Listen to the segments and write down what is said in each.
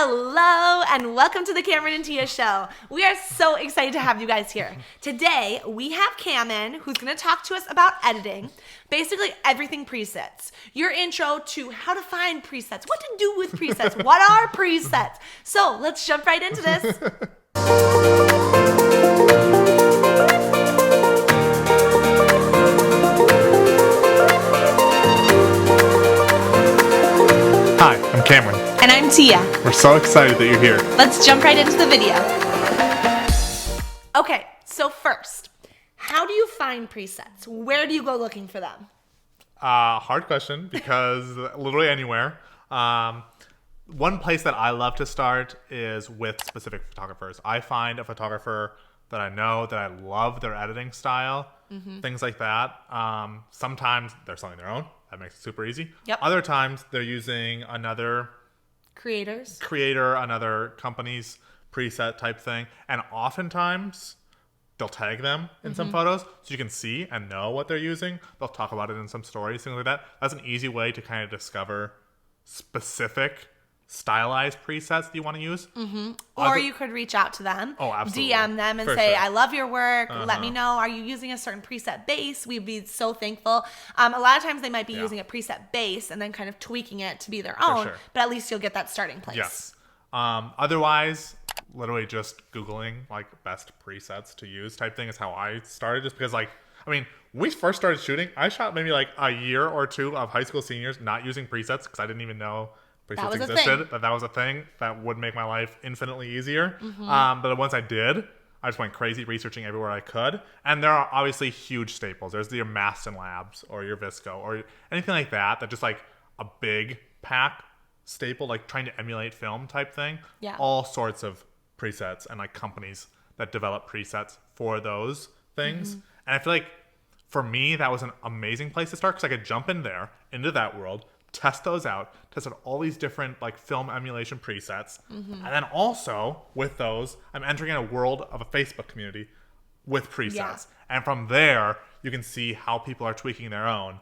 Hello and welcome to the Cameron and Tia Show. We are so excited to have you guys here. Today we have Cameron who's going to talk to us about editing, basically everything presets. Your intro to how to find presets, what to do with presets, what are presets. So let's jump right into this. Hi, I'm Cameron. And I'm Tia. We're so excited that you're here. Let's jump right into the video. Okay, so first, how do you find presets? Where do you go looking for them? Hard question because literally anywhere. One place that I love to start is with specific photographers. I find a photographer that I know, that I love their editing style, things like that. Sometimes they're selling their own. That makes it super easy. Yep. Other times they're using another creator, another company's preset type thing. And oftentimes they'll tag them in some photos so you can see and know what they're using. They'll talk about it in some stories, things like that. That's an easy way to kind of discover specific stylized presets that you want to use. Or you could reach out to them, Oh, absolutely. DM them and For say, sure. I love your work. Let me know. Are you using a certain preset base? We'd be so thankful. A lot of times they might be using a preset base and then kind of tweaking it to be their own, sure. but at least you'll get that starting place. Yes. Otherwise, literally just Googling like best presets to use type thing is how I started. Just because when we first started shooting, I shot maybe like a year or two of high school seniors not using presets because I didn't even know presets was a existed. thing. That was a thing that would make my life infinitely easier. But once I did, I just went crazy researching everywhere I could. And there are obviously huge staples. There's your Mastin Labs or your Visco or anything like that just like a big pack staple, like trying to emulate film type thing. Yeah. All sorts of presets and like companies that develop presets for those things. And I feel like for me, that was an amazing place to start because I could jump in there, into that world, test those out, test out all these different like film emulation presets. And then also with those, I'm entering in a world of a Facebook community with presets. Yeah. And from there, you can see how people are tweaking their own.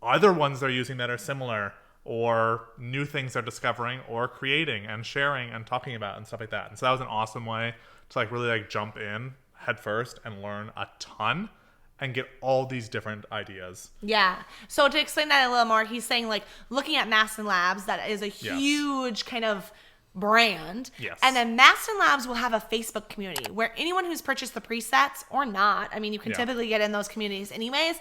Other ones they're using that are similar or new things they're discovering or creating and sharing and talking about and stuff like that. And so that was an awesome way to like really like jump in head first and learn a ton and get all these different ideas. Yeah. So to explain that a little more, he's saying like looking at Mastin Labs, that is a huge kind of brand. Yes. And then Mastin Labs will have a Facebook community where anyone who's purchased the presets or not, I mean, you can typically get in those communities anyways,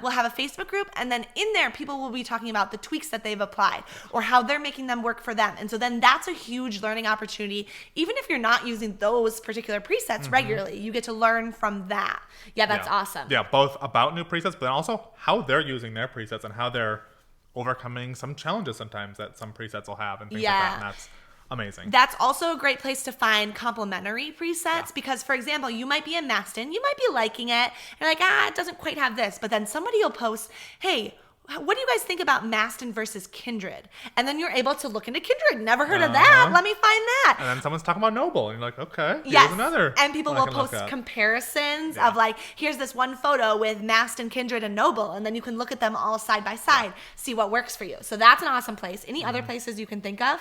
will have a Facebook group. And then in there, people will be talking about the tweaks that they've applied or how they're making them work for them. And so then that's a huge learning opportunity. Even if you're not using those particular presets regularly, you get to learn from that. Yeah, that's awesome. Yeah, both about new presets, but then also how they're using their presets and how they're overcoming some challenges sometimes that some presets will have and things like that. And that's amazing. That's also a great place to find complementary presets because, for example, you might be in Mastin, you might be liking it, and like, it doesn't quite have this, but then somebody will post, hey, what do you guys think about Mastin versus Kindred? And then you're able to look into Kindred. Never heard of that. Let me find that. And then someone's talking about Noble, and you're like, okay, Yes. here's another. And people one I will can look post at. comparisons of like, here's this one photo with Mastin, Kindred, and Noble. And then you can look at them all side by side, see what works for you. So that's an awesome place. Any other places you can think of?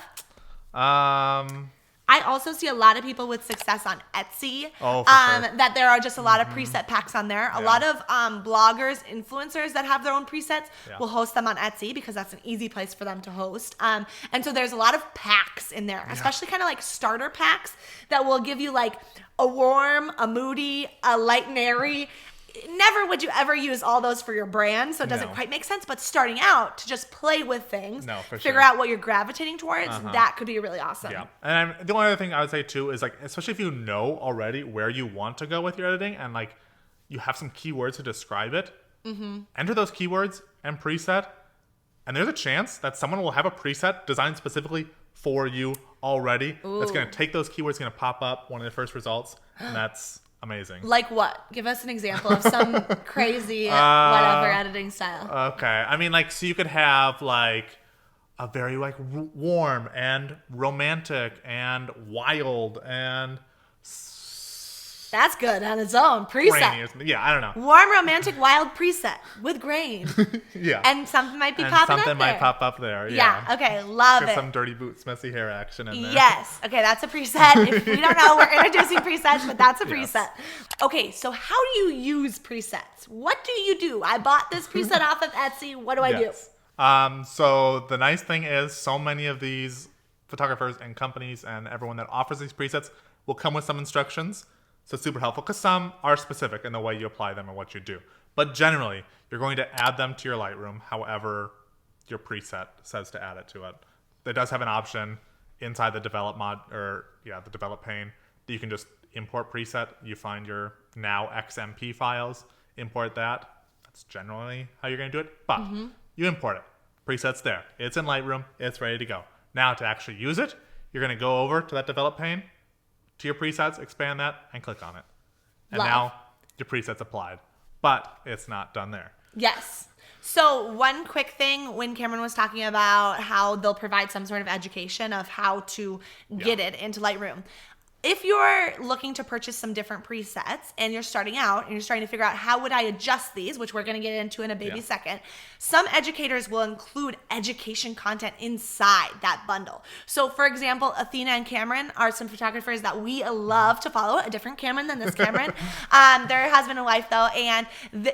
I also see a lot of people with success on Etsy. Oh, for sure. That there are just a lot of preset packs on there. A lot of bloggers, influencers that have their own presets will host them on Etsy because that's an easy place for them to host. And so there's a lot of packs in there, especially kind of like starter packs that will give you like a warm, a moody, a light and airy. Never would you ever use all those for your brand, so it doesn't No. quite make sense. But starting out to just play with things, No, for figure sure. out what you're gravitating towards, that could be really awesome. Yeah. And the only other thing I would say too is like, especially if you know already where you want to go with your editing and like you have some keywords to describe it, enter those keywords and preset. And there's a chance that someone will have a preset designed specifically for you already. That's going to take those keywords, going to pop up one of the first results. And that's amazing. Like what? Give us an example of some crazy whatever editing style. Okay. I mean, like, so you could have like a very like warm and romantic and wild and That's good on its own. Grainy Preset. or something. Yeah, I don't know. Warm, romantic, wild preset with grain. Yeah. And something might be And popping something up might there. pop up there. Yeah. Yeah. Okay. Love Get it. some dirty boots, messy hair action in there. Yes. Okay, that's a preset. If we don't know, we're introducing presets, but that's a Yes. preset. Okay, so how do you use presets? What do you do? I bought this preset off of Etsy. What do I do? Yes. So the nice thing is so many of these photographers and companies and everyone that offers these presets will come with some instructions. So it's super helpful because some are specific in the way you apply them and what you do. But generally, you're going to add them to your Lightroom however your preset says to add it to it. It does have an option inside the develop the develop pane that you can just import preset. You find your now XMP files, import that. That's generally how you're going to do it. But you import it. Preset's there. It's in Lightroom. It's ready to go. Now to actually use it, you're going to go over to that develop pane, to your presets, expand that, and click on it. And Love. now your preset's applied. But it's not done there. Yes. So one quick thing when Cameron was talking about how they'll provide some sort of education of how to get it into Lightroom. If you're looking to purchase some different presets and you're starting out and you're starting to figure out how would I adjust these, which we're going to get into in a baby second, some educators will include education content inside that bundle. So for example, Athena and Cameron are some photographers that we love to follow, a different Cameron than this Cameron. They're husband and wife though, and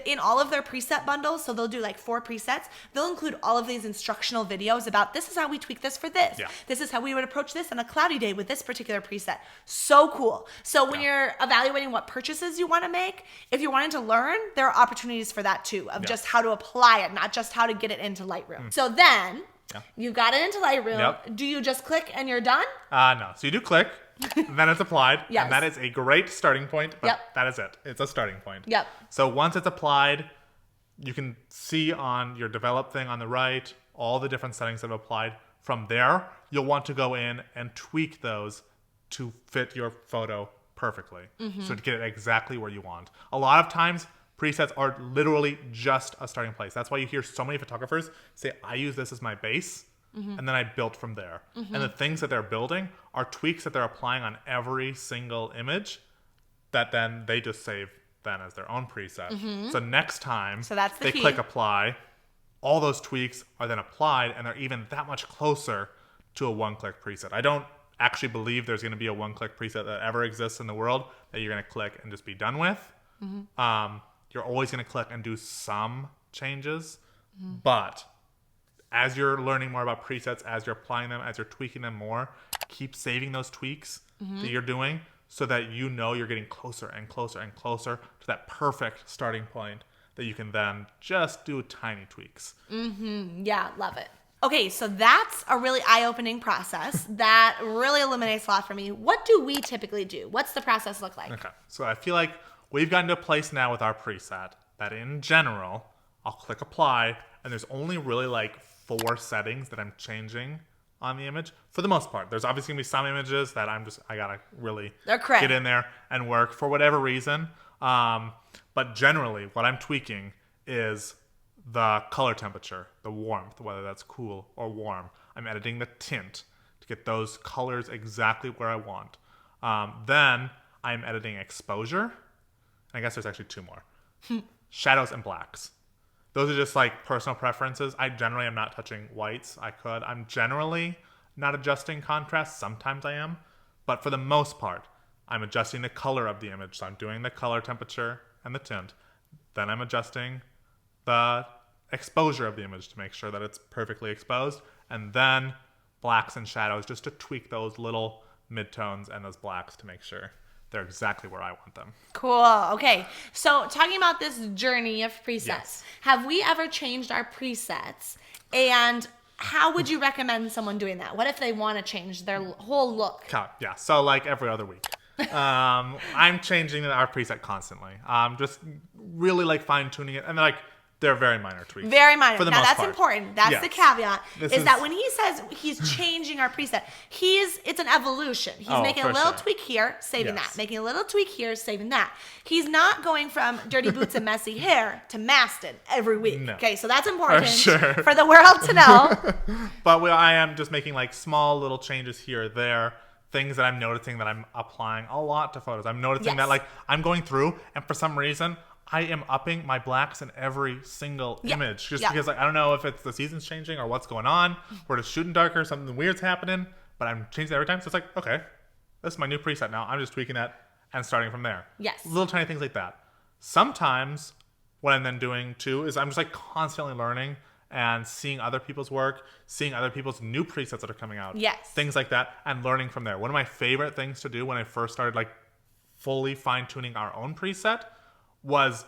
in all of their preset bundles, so they'll do like 4 presets, they'll include all of these instructional videos about this is how we tweak this for this. Yeah. This is how we would approach this on a cloudy day with this particular preset. So cool. So when you're evaluating what purchases you want to make, if you're wanting to learn, there are opportunities for that too, of just how to apply it, not just how to get it into Lightroom. So then you've got it into Lightroom. Yep. Do you just click and you're done? No. So you do click, then it's applied. Yes. And that is a great starting point, but Yep. that is it. It's a starting point. Yep. So once it's applied, you can see on your develop thing on the right, all the different settings that have applied. From there, you'll want to go in and tweak those to fit your photo perfectly. So to get it exactly where you want. A lot of times, presets are literally just a starting place. That's why you hear so many photographers say, I use this as my base, and then I built from there. And the things that they're building are tweaks that they're applying on every single image that then they just save then as their own preset. So next time So that's the they key. click apply, all those tweaks are then applied, and they're even that much closer to a one-click preset. I don't actually believe there's going to be a one-click preset that ever exists in the world that you're going to click and just be done with. You're always going to click and do some changes, but as you're learning more about presets, as you're applying them, as you're tweaking them more, keep saving those tweaks that you're doing so that you know you're getting closer and closer and closer to that perfect starting point that you can then just do tiny tweaks. Yeah, love it. Okay, so that's a really eye-opening process that really illuminates a lot for me. What do we typically do? What's the process look like? Okay, so I feel like we've gotten to a place now with our preset that in general, I'll click apply, and there's only really like 4 settings that I'm changing on the image for the most part. There's obviously gonna be some images that I gotta really They're cray. get in there and work for whatever reason. But generally, what I'm tweaking is the color temperature, the warmth, whether that's cool or warm. I'm editing the tint to get those colors exactly where I want. Then I'm editing exposure. I guess there's actually 2 more. Shadows and blacks. Those are just like personal preferences. I generally am not touching whites. I could. I'm generally not adjusting contrast. Sometimes I am. But for the most part, I'm adjusting the color of the image. So I'm doing the color temperature and the tint. Then I'm adjusting the exposure of the image to make sure that it's perfectly exposed. And then blacks and shadows just to tweak those little midtones and those blacks to make sure they're exactly where I want them. Cool. Okay. So talking about this journey of presets, Yes. have we ever changed our presets? And how would you recommend someone doing that? What if they want to change their whole look? Yeah, so like every other week. I'm changing our preset constantly. Just really like fine tuning it. And like they're very minor tweaks. Very minor. For the Now most that's part. important. That's Yes. the caveat. This Is that when he says he's changing our preset, it's an evolution. He's making a for little sure. tweak here, saving Yes. that. Making a little tweak here, saving that. He's not going from dirty boots and messy hair to masted every week. No. Okay, so that's important sure. for the world to know. But I am just making like small little changes here or there things that I'm noticing that I'm applying a lot to photos. I'm noticing Yes. that like I'm going through and for some reason I am upping my blacks in every single image just because like I don't know if it's the season's changing or what's going on, or it's shooting darker, something weird's happening, but I'm changing it every time. So it's like, okay, this is my new preset now. I'm just tweaking that and starting from there. Yes. Little tiny things like that. Sometimes what I'm then doing too is I'm just like constantly learning and seeing other people's work, seeing other people's new presets that are coming out. Yes. Things like that, and learning from there. One of my favorite things to do when I first started like fully fine-tuning our own preset was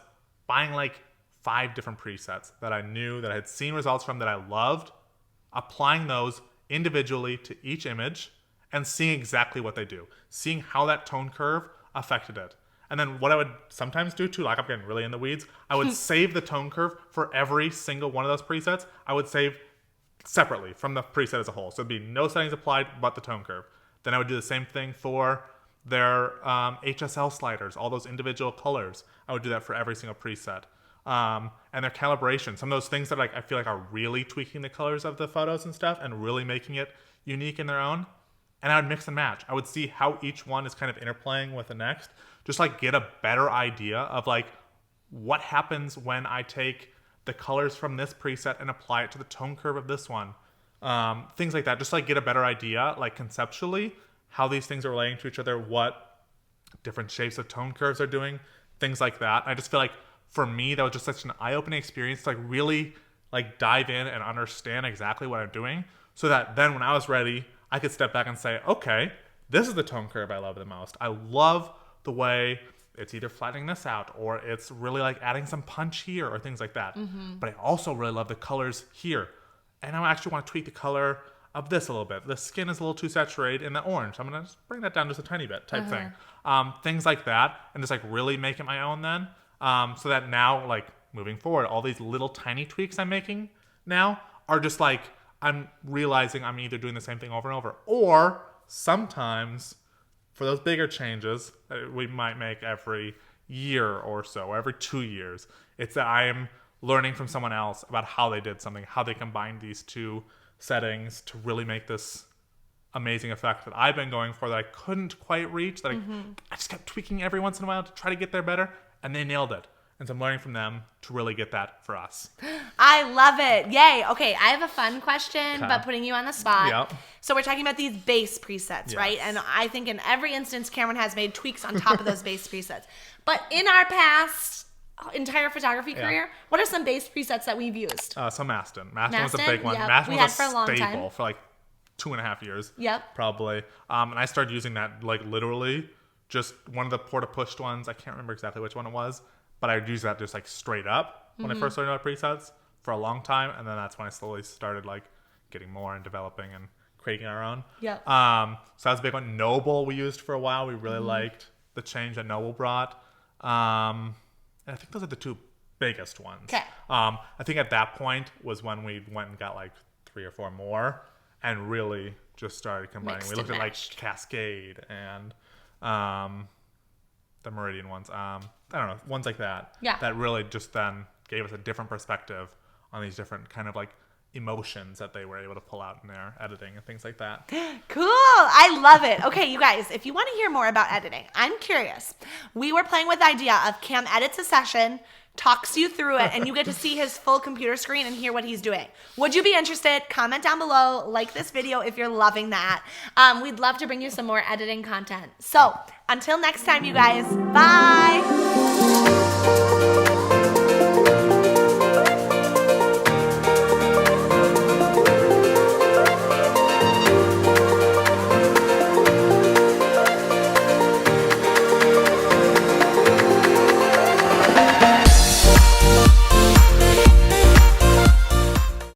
buying like 5 different presets that I knew, that I had seen results from, that I loved, applying those individually to each image and seeing exactly what they do, seeing how that tone curve affected it. And then what I would sometimes do too, like I'm getting really in the weeds, I would save the tone curve for every single one of those presets. I would save separately from the preset as a whole. So it'd be no settings applied but the tone curve. Then I would do the same thing for their HSL sliders, all those individual colors. I would do that for every single preset. And their calibration, some of those things that like I feel like are really tweaking the colors of the photos and stuff and really making it unique in their own. And I would mix and match. I would see how each one is kind of interplaying with the next. Just like get a better idea of like what happens when I take the colors from this preset and apply it to the tone curve of this one. Things like that. Just like get a better idea, like conceptually, how these things are relating to each other, what different shapes of tone curves are doing, things like that. I just feel like for me, that was just such an eye-opening experience to like really like dive in and understand exactly what I'm doing, so that then when I was ready, I could step back and say, okay, this is the tone curve I love the most. I love the way it's either flattening this out or it's really like adding some punch here or things like that. But I also really love the colors here. And I actually want to tweak the color of this a little bit. The skin is a little too saturated in the orange. I'm going to just bring that down just a tiny bit type thing. Things like that. And just like really make it my own then. So that now like moving forward, all these little tiny tweaks I'm making now are just like, I'm realizing I'm either doing the same thing over and over, or sometimes for those bigger changes that we might make every year or so, every 2 years, it's that I am learning from someone else about how they did something, how they combined these two settings to really make this amazing effect that I've been going for that I couldn't quite reach, that I just kept tweaking every once in a while to try to get there better, and they nailed it. And so I'm learning from them to really get that for us. I love it. Yay. Okay, I have a fun question, but putting you on the spot. Yep. So we're talking about these base presets, right? And I think in every instance, Cameron has made tweaks on top of those base presets. But in our past entire photography career, what are some base presets that we've used? So Maston. Maston was a big one. Yep. Maston We was had for a long staple time. for like 2.5 years. Yep. Probably. And I started using that like literally just one of the porta pushed ones. I can't remember exactly which one it was, but I would use that just like straight up when I first learned about presets for a long time. And then that's when I slowly started like getting more and developing and creating our own. Yep. So that was a big one. Noble we used for a while. We really liked the change that Noble brought. And I think those are the two biggest ones. Okay. I think at that point was when we went and got like 3 or 4 more and really just started combining. Mixed We looked and at like matched. Cascade and the Meridian ones. I don't know, ones like that. Yeah. That really just then gave us a different perspective on these different kind of like emotions that they were able to pull out in their editing and things like that. Cool. I love it. Okay, you guys, if you want to hear more about editing, I'm curious. We were playing with the idea of Cam edits a session, talks you through it, and you get to see his full computer screen and hear what he's doing. Would you be interested? Comment down below. Like this video if you're loving that. We'd love to bring you some more editing content. So until next time, you guys, bye.